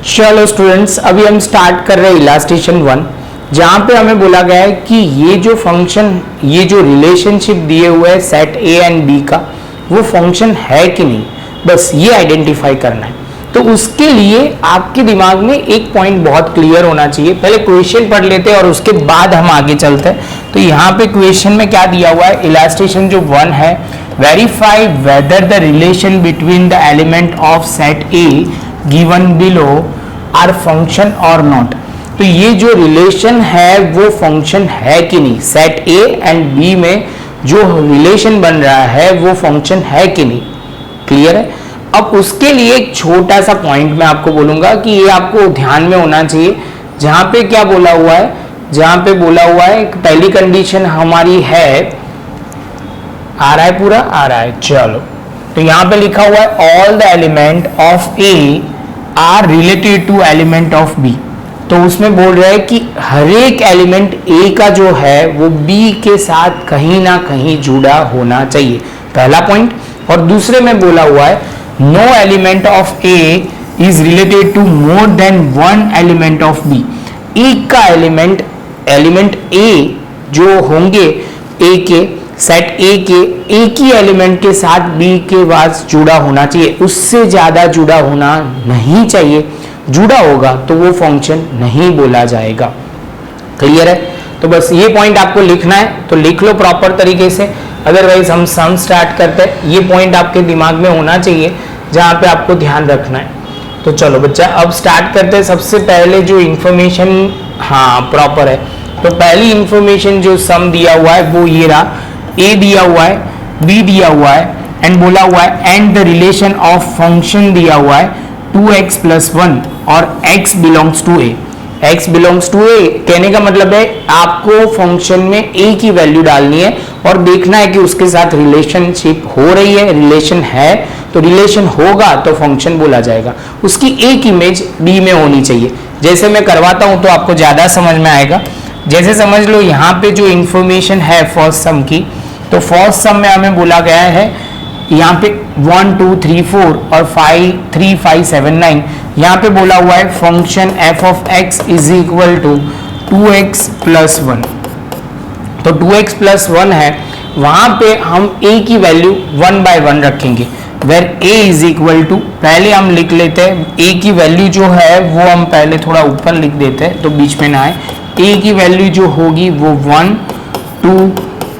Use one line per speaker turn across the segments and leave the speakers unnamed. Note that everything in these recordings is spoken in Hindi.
चलो स्टूडेंट्स, अभी हम स्टार्ट कर रहे हैं इलास्टेशन 1, जहां पे हमें बोला गया है कि ये जो फंक्शन, ये जो रिलेशनशिप दिए हुए है सेट ए एंड बी का, वो फंक्शन है कि नहीं, बस ये आइडेंटिफाई करना है। तो उसके लिए आपके दिमाग में एक पॉइंट बहुत क्लियर होना चाहिए। पहले क्वेश्चन पढ़ लेते हैं और उसके बाद हम आगे चलते हैं। तो यहाँ पे क्वेश्चन में क्या दिया हुआ है, इलास्टेशन जो 1 है, verify whether the relation between the element of set A given below are function और नॉट। तो ये जो रिलेशन है वो फंक्शन है कि नहीं, सेट ए एंड बी में जो रिलेशन बन रहा है वो फंक्शन है कि नहीं। क्लियर है। अब उसके लिए एक छोटा सा पॉइंट मैं आपको बोलूंगा कि ये आपको ध्यान में होना चाहिए। जहां पे क्या बोला हुआ है, जहां पे बोला हुआ है पहली कंडीशन हमारी है, आ रहा है पूरा, आ रहा है, चलो। तो यहां पे लिखा हुआ है all the element of A are related to element of B. तो उसमें बोल रहा है कि हर एक एलिमेंट ए का जो है वो बी के साथ कहीं ना कहीं जुड़ा होना चाहिए, पहला पॉइंट। और दूसरे में बोला हुआ है no element of A is related to more than one element of B. एक का एलिमेंट ए जो होंगे ए के, सेट ए के एक ही एलिमेंट के साथ बी के पास जुड़ा होना चाहिए, उससे ज्यादा जुड़ा होना नहीं चाहिए। जुड़ा होगा तो वो फंक्शन नहीं बोला जाएगा। क्लियर है। तो बस ये पॉइंट आपको लिखना है, तो लिख लो प्रॉपर तरीके से, अदरवाइज हम सम स्टार्ट करते हैं। ये पॉइंट आपके दिमाग में होना चाहिए जहां पे आपको ध्यान रखना है। तो चलो बच्चा, अब स्टार्ट करते हैं। सबसे पहले जो इंफॉर्मेशन, हाँ प्रॉपर है, तो पहली इंफॉर्मेशन जो सम दिया हुआ है वो ये रहा, ए दिया हुआ है, बी दिया हुआ है एंड बोला हुआ है and the relation of function दिया हुआ है 2x + 1 और x belongs to A. x belongs to A कहने का मतलब है आपको फंक्शन में a की वैल्यू डालनी है और देखना है कि उसके साथ रिलेशनशिप हो रही है, रिलेशन है, तो रिलेशन होगा तो फंक्शन बोला जाएगा। उसकी एक इमेज b में होनी चाहिए। जैसे मैं करवाता हूं तो आपको ज्यादा समझ में आएगा। जैसे समझ लो यहाँ पे जो इंफॉर्मेशन है फर्स्ट सम की, तो फर्स्ट सम में हमें बोला गया है यहाँ पे 1 2 3 4 और 5 3 5 7 9, यहाँ पे बोला हुआ है function f of x is equal to 2x + 1। तो 2x + 1 है, वहां पे हम a की वैल्यू 1/1 रखेंगे, where a is equal to, पहले हम लिख लेते हैं a की वैल्यू जो है वो हम पहले थोड़ा ऊपर लिख देते हैं तो बीच में ना आए। a की वैल्यू जो होगी वो 1 2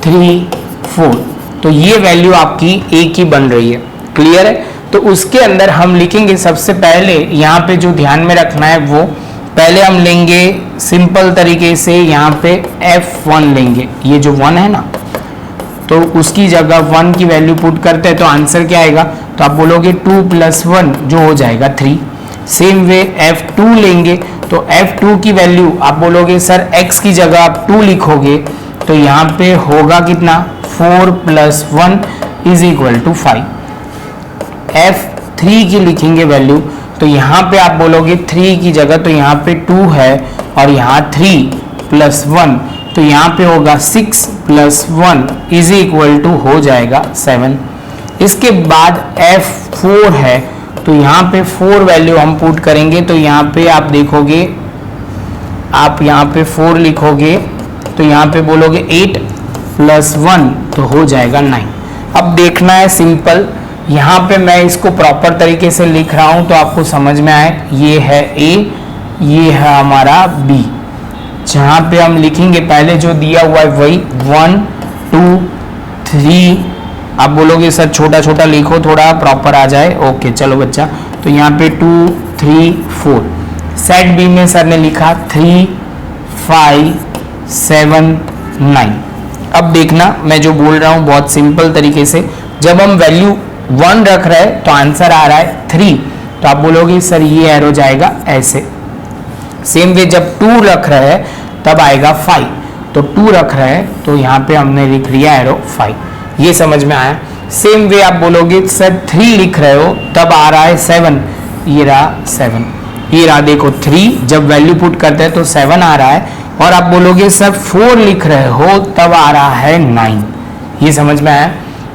3 4, तो ये वैल्यू आपकी a की बन रही है। क्लियर है। तो उसके अंदर हम लिखेंगे सबसे पहले, यहाँ पे जो ध्यान में रखना है वो पहले हम लेंगे सिंपल तरीके से, यहाँ पे f1 लेंगे, ये जो 1 है ना, तो उसकी जगह 1 की वैल्यू पुट करते हैं तो आंसर क्या आएगा, तो आप बोलोगे 2 + 1 जो हो जाएगा 3। सेम वे f2 लेंगे तो f2 की वैल्यू आप बोलोगे सर x की जगह आप 2 लिखोगे तो यहाँ पे होगा कितना, 4 + 1 इज इक्वल टू 5। f3 की लिखेंगे वैल्यू, तो यहाँ पे आप बोलोगे 3 की जगह, तो यहाँ पे 2 है और यहाँ 3 + 1, तो यहाँ पे होगा 6 + 1 इज इक्वल टू हो जाएगा 7। इसके बाद f4 है, तो यहाँ पे 4 वैल्यू हम पुट करेंगे, तो यहाँ पे आप देखोगे, आप यहाँ पे 4 लिखोगे तो यहाँ पे बोलोगे 8 + 1 तो हो जाएगा 9। अब देखना है सिंपल, यहाँ पे मैं इसको प्रॉपर तरीके से लिख रहा हूँ तो आपको समझ में आए, ये है A, ये है हमारा B। जहाँ पे हम लिखेंगे पहले जो दिया हुआ है वही 1 2 3, आप बोलोगे सर छोटा छोटा लिखो थोड़ा प्रॉपर आ जाए, ओके चलो बच्चा। तो यहाँ पे 2 3 4, सेट B में सर ने लिखा 3 5 7 9। अब देखना मैं जो बोल रहा हूँ बहुत सिंपल तरीके से, जब हम वैल्यू 1 रख रहे हैं तो आंसर आ रहा है 3, तो आप बोलोगे सर ये एरो जाएगा ऐसे। सेम वे जब 2 रख रहे हैं तब आएगा 5, तो 2 रख रहे हैं तो यहाँ पे हमने लिख लिया एरो 5। ये समझ में आया। सेम वे आप बोलोगे सर 3 लिख रहे हो तब आ रहा है 7, ये रहा 7, ये रहा देखो 3, जब वैल्यू पुट करते हैं तो 7 आ रहा है। और आप बोलोगे सर 4 लिख रहे हो तब आ रहा है 9, ये समझ में आया।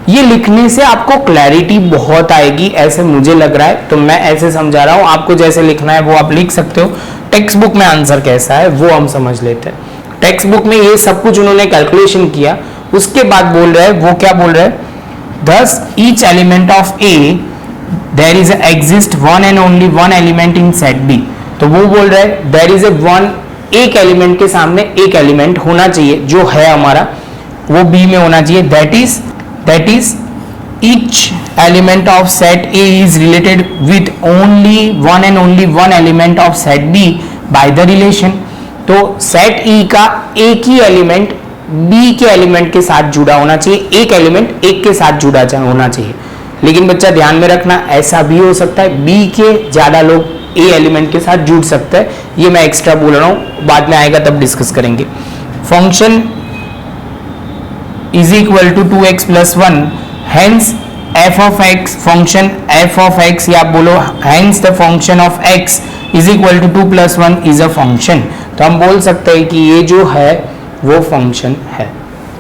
ये लिखने से आपको क्लैरिटी बहुत आएगी, ऐसे मुझे लग रहा है, तो मैं ऐसे समझा रहा हूँ। आपको जैसे लिखना है वो आप लिख सकते हो। टेक्स्ट बुक में आंसर कैसा है वो हम समझ लेते हैं। टेक्स्ट बुक में ये सब कुछ उन्होंने कैलकुलेशन किया, उसके बाद बोल रहे हैं, वो क्या बोल रहे हैं, thus each element of A there is a exist one and only one element in set B। तो वो बोल रहे हैं there is a one, एक एलिमेंट के सामने एक एलिमेंट होना चाहिए जो है हमारा, वो B में होना चाहिए। that is each element of set A is related with only one element of set B by the relation। तो set E का एक ही एलिमेंट बी के एलिमेंट के साथ जुड़ा होना चाहिए, एक एलिमेंट एक के साथ जुड़ा होना चाहिए। लेकिन बच्चा ध्यान में रखना, ऐसा भी हो सकता है बी के ज्यादा लोग ए एलिमेंट के साथ जुड़ सकते हैं, ये मैं एक्स्ट्रा बोल रहा हूं, बाद में आएगा तब डिस्कस करेंगे। Function is equal to 2x plus 1, hence f of x, function f of x, या आप बोलो hence the function of x is equal to 2 plus 1 is a function. तो हम बोल सकते हैं कि ये जो है वो फंक्शन है।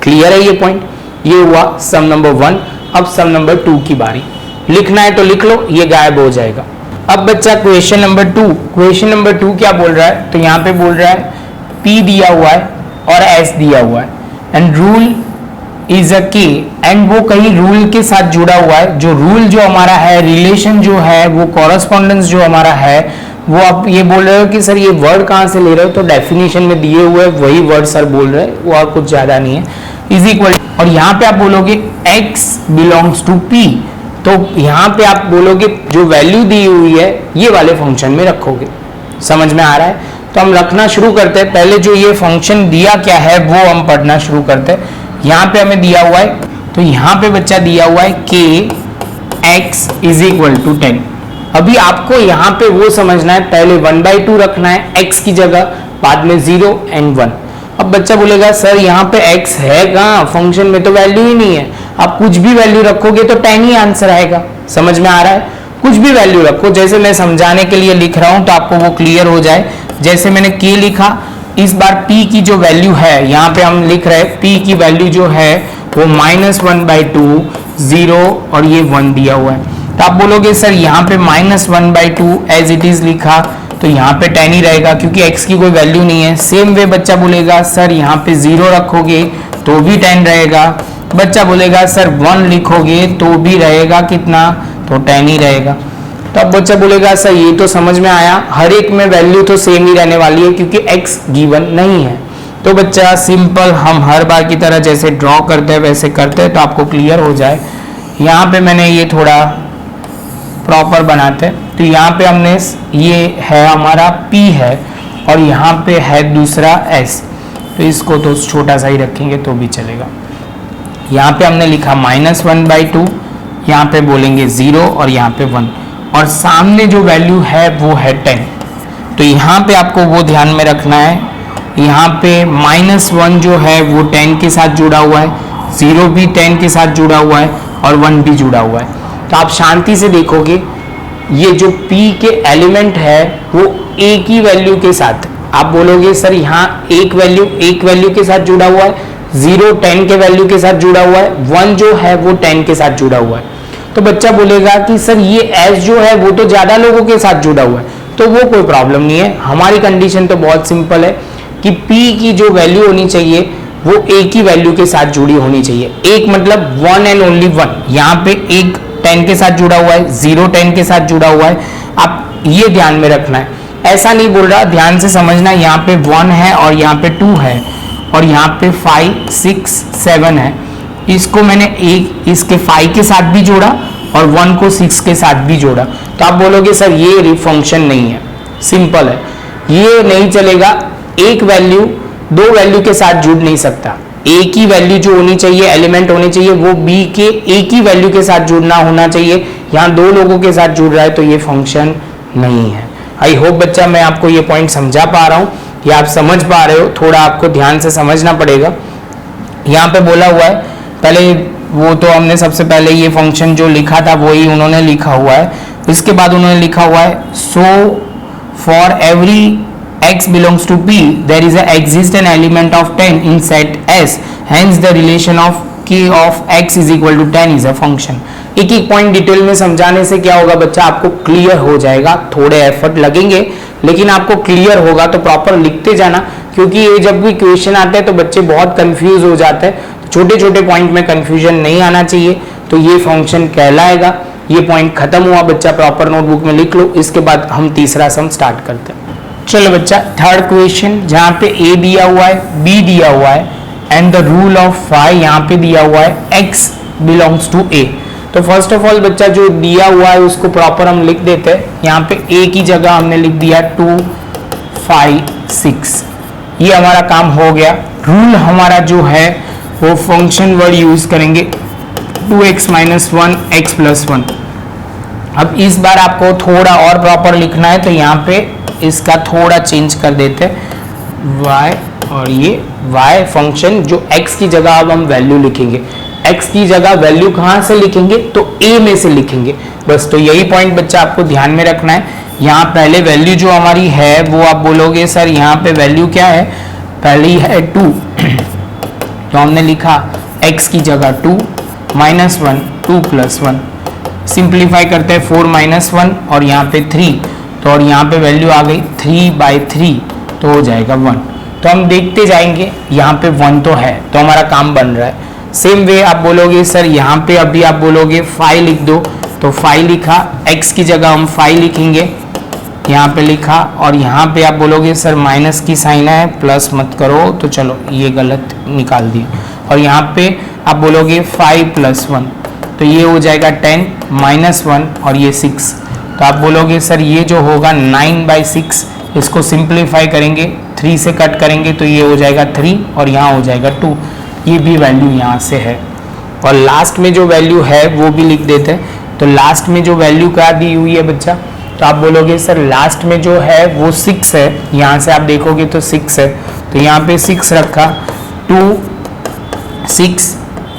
क्लियर है ये पॉइंट? ये हुआ सम नंबर 1। अब सम नंबर 2 की बारी, लिखना है तो लिख लो, ये गायब हो जाएगा। अब बच्चा क्वेश्चन नंबर 2, क्वेश्चन नंबर 2 क्या बोल रहा है, तो यहाँ पे बोल रहा है P दिया हुआ है और S दिया हुआ है एंड रूल इज अ के, एंड वो कहीं रूल के साथ जुड़ा हुआ है। जो रूल जो हमारा है, रिलेशन जो है, वो कॉरेस्पॉन्डेंस जो हमारा है, वो आप ये बोल रहे हो कि सर ये वर्ड कहाँ से ले रहे हो, तो डेफिनेशन में दिए हुए वही वर्ड सर बोल रहे हैं, वो और कुछ ज्यादा नहीं है। इज इक्वल, और यहाँ पे आप बोलोगे x बिलोंग्स टू P, तो यहाँ पे आप बोलोगे जो वैल्यू दी हुई है ये वाले फंक्शन में रखोगे। समझ में आ रहा है? तो हम रखना शुरू करते हैं। पहले जो ये फंक्शन दिया क्या है वो हम पढ़ना शुरू करते हैं। यहाँ पे हमें दिया हुआ है, तो यहाँ पे बच्चा दिया हुआ है k x is equal to 10। अभी आपको यहाँ पे वो समझना है, पहले 1/2 रखना है x की जगह, बाद में 0 and 1। अब बच्चा बोलेगा सर यहाँ पे x है कहाँ, फंक्शन में तो वैल्यू ही नहीं है। आप कुछ भी वैल्यू रखोगे तो 10 ही आंसर आएगा। समझ में आ रहा है? कुछ भी वैल्यू रखो, जैसे मैं समझाने के लिए लिख रहा हूं तो आपको वो क्लियर हो जाए। जैसे मैंने k लिखा, इस बार p की जो वैल्यू है, यहाँ पे हम लिख रहे हैं p की वैल्यू जो है वो -1/2, 0 और ये 1 दिया हुआ है। तो आप बोलोगे सर यहाँ पे -1/2 एज इट इज लिखा, तो यहाँ पे 10 ही रहेगा क्योंकि x की कोई वैल्यू नहीं है। सेम वे बच्चा बोलेगा सर यहाँ पे 0 रखोगे तो भी 10 रहेगा। बच्चा बोलेगा सर 1 लिखोगे तो भी रहेगा कितना, तो 10 ही रहेगा। तो अब बच्चा बोलेगा सर ये तो समझ में आया, हर एक में वैल्यू तो सेम ही रहने वाली है क्योंकि x गिवन नहीं है। तो बच्चा सिंपल हम हर बार की तरह जैसे ड्रॉ करते हैं वैसे करते हैं, तो आपको क्लियर हो जाए। यहाँ पे मैंने ये थोड़ा प्रॉपर बनाते हैं, तो यहाँ पे हमने ये है हमारा P है और यहाँ पे है दूसरा S, तो इसको तो छोटा सा ही रखेंगे तो भी चलेगा। यहाँ पे हमने लिखा -1/2, यहाँ पे बोलेंगे 0 और यहाँ पे 1, और सामने जो वैल्यू है वो है 10। तो यहाँ पे आपको वो ध्यान में रखना है, यहाँ पे -1 जो है वो 10 के साथ जुड़ा हुआ है, 0 भी 10 के साथ जुड़ा हुआ है और 1 भी जुड़ा हुआ है। तो आप शांति से देखोगे ये जो P के एलिमेंट है वो एक ही वैल्यू के साथ, आप बोलोगे सर यहाँ एक वैल्यू के साथ जुड़ा हुआ है, 0 10 के वैल्यू के साथ जुड़ा हुआ है, 1 जो है वो 10 के साथ जुड़ा हुआ है। तो बच्चा बोलेगा कि सर ये S जो है वो तो ज्यादा लोगों के साथ जुड़ा हुआ है, तो वो कोई प्रॉब्लम नहीं है। हमारी कंडीशन तो बहुत सिंपल है कि P की जो वैल्यू होनी चाहिए वो एक ही वैल्यू के साथ जुड़ी होनी चाहिए। एक मतलब 1 and only 1, यहाँ पे एक 10 के साथ जुड़ा हुआ है, 0 10 के साथ जुड़ा हुआ है। आप ये ध्यान में रखना है, ऐसा नहीं बोल रहा, ध्यान से समझना। यहाँ पे 1 है और यहाँ पे 2 है और यहाँ पे 5 6 7 है। इसको मैंने एक इसके 5 के साथ भी जोड़ा और 1 को 6 के साथ भी जोड़ा, तो आप बोलोगे सर ये फंक्शन नहीं है। सिंपल है, ये नहीं चलेगा। एक वैल्यू दो वैल्यू के साथ जुड़ नहीं सकता, एक ही वैल्यू जो होनी चाहिए, एलिमेंट होने चाहिए, वो b के एक ही वैल्यू के साथ जुड़ना होना चाहिए। यहाँ दो लोगों के साथ जुड़ रहा है तो ये फंक्शन नहीं है। आई होप बच्चा मैं आपको ये पॉइंट समझा पा रहा हूँ या आप समझ पा रहे हो, थोड़ा आपको ध्यान से समझना पड़ेगा। यहाँ पे बोला हुआ है, पहले वो तो हमने सबसे पहले ये फंक्शन जो लिखा था वही उन्होंने लिखा हुआ है, इसके बाद उन्होंने लिखा हुआ है so for every x belongs to P there is a exist an element of 10 in set S, hence the relation of k k of x is equal to 10 is a function. एक एक पॉइंट डिटेल में समझाने से क्या होगा बच्चा, आपको क्लियर हो जाएगा। थोड़े एफर्ट लगेंगे लेकिन आपको क्लियर होगा, तो प्रॉपर लिखते जाना, क्योंकि ये जब भी क्वेश्चन आते हैं तो बच्चे बहुत कंफ्यूज हो जाते हैं। छोटे छोटे पॉइंट में कंफ्यूजन नहीं आना चाहिए। तो ये फंक्शन कहलाएगा। ये पॉइंट खत्म हुआ बच्चा, प्रॉपर नोटबुक में लिख लो। इसके बाद हम तीसरा सम स्टार्ट करते हैं। चलो बच्चा, थर्ड क्वेश्चन जहाँ पे a दिया हुआ है, b दिया हुआ है and the rule of phi यहाँ पे दिया हुआ है x बिलोंग्स टू a। तो फर्स्ट ऑफ ऑल बच्चा जो दिया हुआ है उसको प्रॉपर हम लिख देते हैं। यहाँ पे a की जगह हमने लिख दिया 2 5 6। ये हमारा काम हो गया। रूल हमारा जो है वो फंक्शन वर्ड यूज करेंगे 2x माइनस 1 x प्लस 1। अब इस बार आपको थोड़ा और प्रॉपर लिखना है, तो यहाँ पे इसका थोड़ा चेंज कर देते हैं y, और ये y फंक्शन जो x की जगह अब हम वैल्यू लिखेंगे। x की जगह वैल्यू कहाँ से लिखेंगे, तो a में से लिखेंगे बस। तो यही पॉइंट बच्चा आपको ध्यान में रखना है। यहाँ पहले वैल्यू जो हमारी है वो आप बोलोगे सर यहाँ पे वैल्यू क्या है, पहली है 2 तो हमने लिखा x की जगह 2 माइनस 1 2 प्लस 1। सिंप्लीफाई करते हैं 4 माइनस 1 और यहाँ पे 3, तो और यहाँ पे वैल्यू आ गई 3/3 तो हो जाएगा 1। तो हम देखते जाएंगे, यहाँ पे 1 तो है तो हमारा काम बन रहा है। सेम वे आप बोलोगे सर यहाँ पे अभी आप बोलोगे 5 लिख दो, तो 5 लिखा, x की जगह हम 5 लिखेंगे, यहाँ पे लिखा, और यहाँ पे आप बोलोगे सर माइनस की साइन है प्लस मत करो, तो चलो ये गलत निकाल दिए। और यहाँ पे आप बोलोगे 5 प्लस 1 तो ये हो जाएगा 10 माइनस 1 और ये 6। तो आप बोलोगे सर ये जो होगा 9/6, इसको सिंप्लीफाई करेंगे 3 से कट करेंगे तो ये हो जाएगा 3 और यहाँ हो जाएगा 2। ये भी वैल्यू यहाँ से है। और लास्ट में जो वैल्यू है वो भी लिख देते हैं। तो लास्ट में जो वैल्यू क्या दी हुई है बच्चा, तो आप बोलोगे सर लास्ट में जो है वो 6 है। यहाँ से आप देखोगे तो 6 है, तो यहाँ पे 6 रखा, 2 6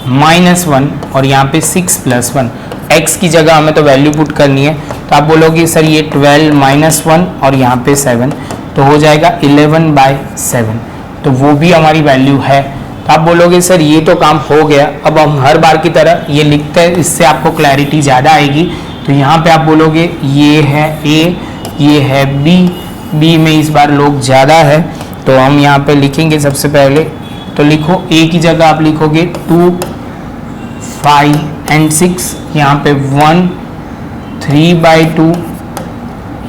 माइनस 1 और यहाँ पे 6 प्लस 1। x की जगह हमें तो वैल्यू पुट करनी है, तो आप बोलोगे सर ये 12 माइनस 1 और यहाँ पे 7 तो हो जाएगा 11/7। तो वो भी हमारी वैल्यू है। तो आप बोलोगे सर ये तो काम हो गया। अब हम हर बार की तरह ये लिखते हैं, इससे आपको क्लैरिटी ज़्यादा आएगी। तो यहाँ पे आप बोलोगे ये है a, ये है b में इस बार लोग ज़्यादा है तो हम यहाँ पे लिखेंगे सबसे पहले। तो लिखो a की जगह आप लिखोगे 2 5 एंड 6, यहाँ पे 1 3/2,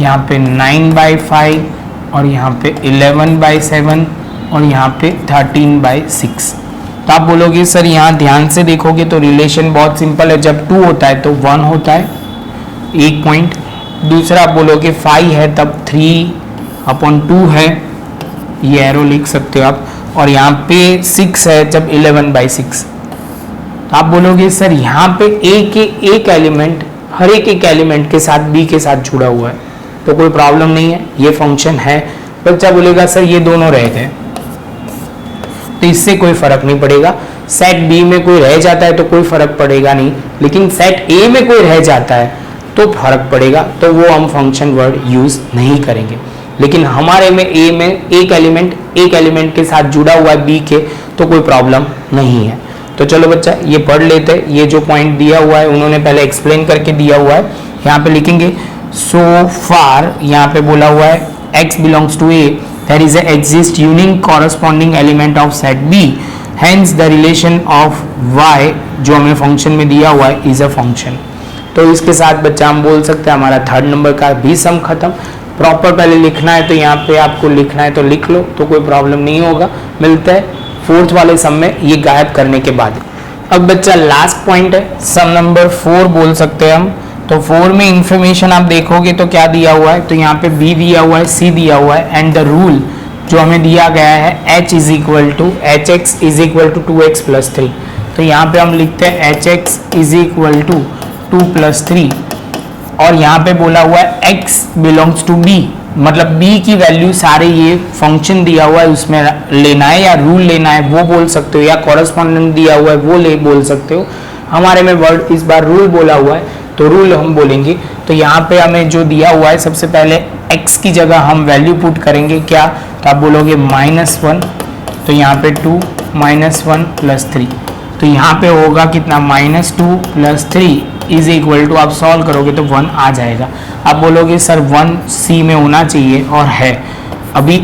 यहाँ पे 9/5 और यहाँ पे 11/7 और यहाँ पे 13/6। तो आप बोलोगे सर यहाँ ध्यान से देखोगे तो रिलेशन बहुत सिंपल है। जब 2 होता है तो 1 होता है, एक पॉइंट। दूसरा आप बोलोगे 5 है तब 3/2 है, ये एरो लिख सकते हो आप। और यहाँ पे 6 है जब 11/6। तो आप बोलोगे सर यहाँ पे एक एलिमेंट, हर एक एलिमेंट के साथ b के साथ जुड़ा हुआ है तो कोई प्रॉब्लम नहीं है, ये फंक्शन है। बच्चा बोलेगा सर ये दोनों रह गए तो इससे कोई फर्क नहीं पड़ेगा। सेट बी में कोई रह जाता है तो कोई फर्क पड़ेगा नहीं, लेकिन सेट ए में कोई रह जाता है तो फर्क पड़ेगा, तो वो हम फंक्शन वर्ड यूज नहीं करेंगे। लेकिन हमारे में ए में एक एलिमेंट के साथ जुड़ा हुआ है बी के तो कोई प्रॉब्लम नहीं है। तो चलो बच्चा ये पढ़ लेते हैं। ये जो पॉइंट दिया हुआ है उन्होंने पहले एक्सप्लेन करके दिया हुआ है, यहाँ पे लिखेंगे सो फार, यहाँ पे बोला हुआ है x belongs to a, there is a exist unique corresponding element of set b, hence the relation of y जो हमें फंक्शन में दिया हुआ है is a function। तो इसके साथ बच्चा हम बोल सकते हैं हमारा थर्ड नंबर का भी सम खत्म। प्रॉपर पहले लिखना है तो यहाँ पे आपको लिखना है तो लिख लो, तो कोई प्रॉब्लम नहीं होगा। मिलता है फोर्थ वाले सम में ये गायब करने के बाद। अब बच्चा लास्ट पॉइंट है, सम नंबर 4 बोल सकते हैं हम। तो 4 में इंफॉर्मेशन आप देखोगे तो क्या दिया हुआ है, तो यहाँ पे b दिया हुआ है, c दिया हुआ है एंड द रूल जो हमें दिया गया है h is equal to hx is equal to 2x plus 3। तो यहाँ पे हम लिखते हैं hx is equal to 2 plus 3 और यहाँ पे बोला हुआ है x बिलोंग्स टू b, मतलब b की वैल्यू सारे ये फंक्शन दिया हुआ है उसमें लेना है, या रूल लेना है वो बोल सकते हो, या कॉरेस्पॉन्डेंट दिया हुआ है वो ले बोल सकते हो। हमारे में वर्ड इस बार रूल बोला हुआ है तो रूल हम बोलेंगे। तो यहाँ पे हमें जो दिया हुआ है सबसे पहले x की जगह हम वैल्यू पुट करेंगे क्या, तो आप बोलोगे -1, तो यहाँ पे 2 -1 प्लस 3। तो यहाँ पे होगा कितना, -2 + 3 इज इक्वल टू, आप सॉल्व करोगे तो 1 आ जाएगा। आप बोलोगे सर 1 C में होना चाहिए, और है। अभी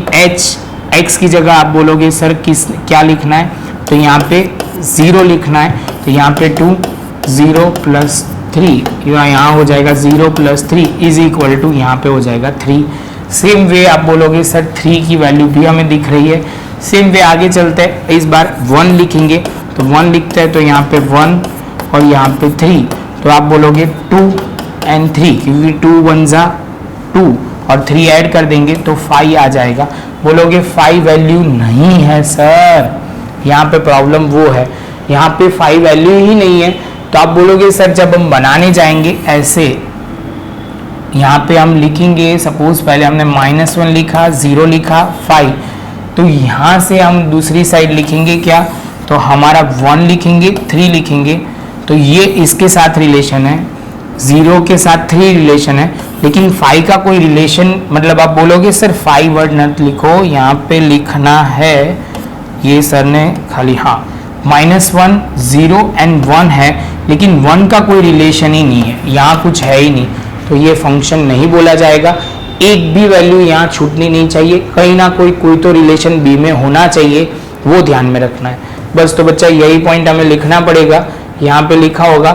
x की जगह आप बोलोगे सर क्या लिखना है, तो यहाँ पे 0 लिखना है, तो यहाँ पे 2 0 + 3 यहाँ हो जाएगा 0 + 3 इज इक्वल टू, यहाँ पे हो जाएगा 3। सेम वे आप बोलोगे सर 3 की वैल्यू भी हमें दिख रही है। सेम वे आगे चलते हैं, इस बार 1 लिखेंगे, तो 1 लिखते हैं, तो यहाँ पे 1 और यहाँ पे 3, तो आप बोलोगे 2 और 3, क्योंकि 2 1 = 2 और 3 ऐड कर देंगे तो 5 आ जाएगा। बोलोगे 5 वैल्यू नहीं है सर, यहाँ पे प्रॉब्लम वो है, यहाँ पे 5 वैल्यू ही नहीं है। तो आप बोलोगे सर जब हम बनाने जाएंगे ऐसे, यहाँ पे हम लिखेंगे, सपोज पहले हमने -1 लिखा, 0 लिखा, 5, तो यहाँ से हम दूसरी साइड लिखेंगे क्या, तो हमारा 1 लिखेंगे, 3 लिखेंगे, तो ये इसके साथ रिलेशन है, 0 के साथ 3 रिलेशन है, लेकिन 5 का कोई रिलेशन, मतलब आप बोलोगे सर 5 वर्ड मत लिखो, यहाँ पे लिखना है, ये सर ने खाली, हाँ, -1 0 और 1 है, लेकिन 1 का कोई रिलेशन ही नहीं है, यहाँ कुछ है ही नहीं, तो ये फंक्शन नहीं बोला जाएगा। एक भी वैल्यू यहाँ छूटनी नहीं चाहिए, कहीं ना कोई तो रिलेशन बी में होना चाहिए, वो ध्यान में रखना है बस। तो बच्चा यही पॉइंट हमें लिखना पड़ेगा, यहाँ पे लिखा होगा,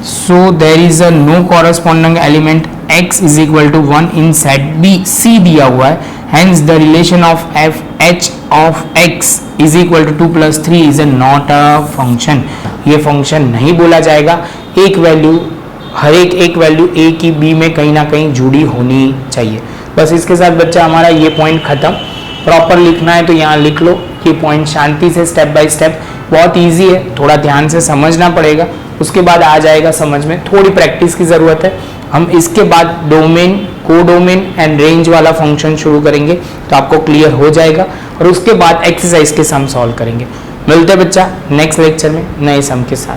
so there is a no corresponding element x is equal to 1 in set B, C दिया हुआ है, hence the relation of F H of x is equal to 2 + 3 is not a function. ये फंक्शन नहीं बोला जाएगा, एक वैल्यू, हर एक वैल्यू ए की बी में कहीं ना कहीं जुड़ी होनी चाहिए। बस इसके साथ बच्चा हमारा ये पॉइंट खत्म। प्रॉपर लिखना है तो यहाँ लिख लो ये पॉइंट शांति से, स्टेप बाय स्टेप, बहुत इजी है, थोड़ा ध्यान से समझना पड़ेगा, उसके बाद आ जाएगा समझ में, थोड़ी प्रैक्टिस की ज़रूरत है। हम इसके बाद डोमेन, कोडोमेन एंड रेंज वाला फंक्शन शुरू करेंगे, तो आपको क्लियर हो जाएगा, और उसके बाद एक्सरसाइज के सम सॉल्व करेंगे। मिलते हैं बच्चा नेक्स्ट लेक्चर में नए सम के साथ।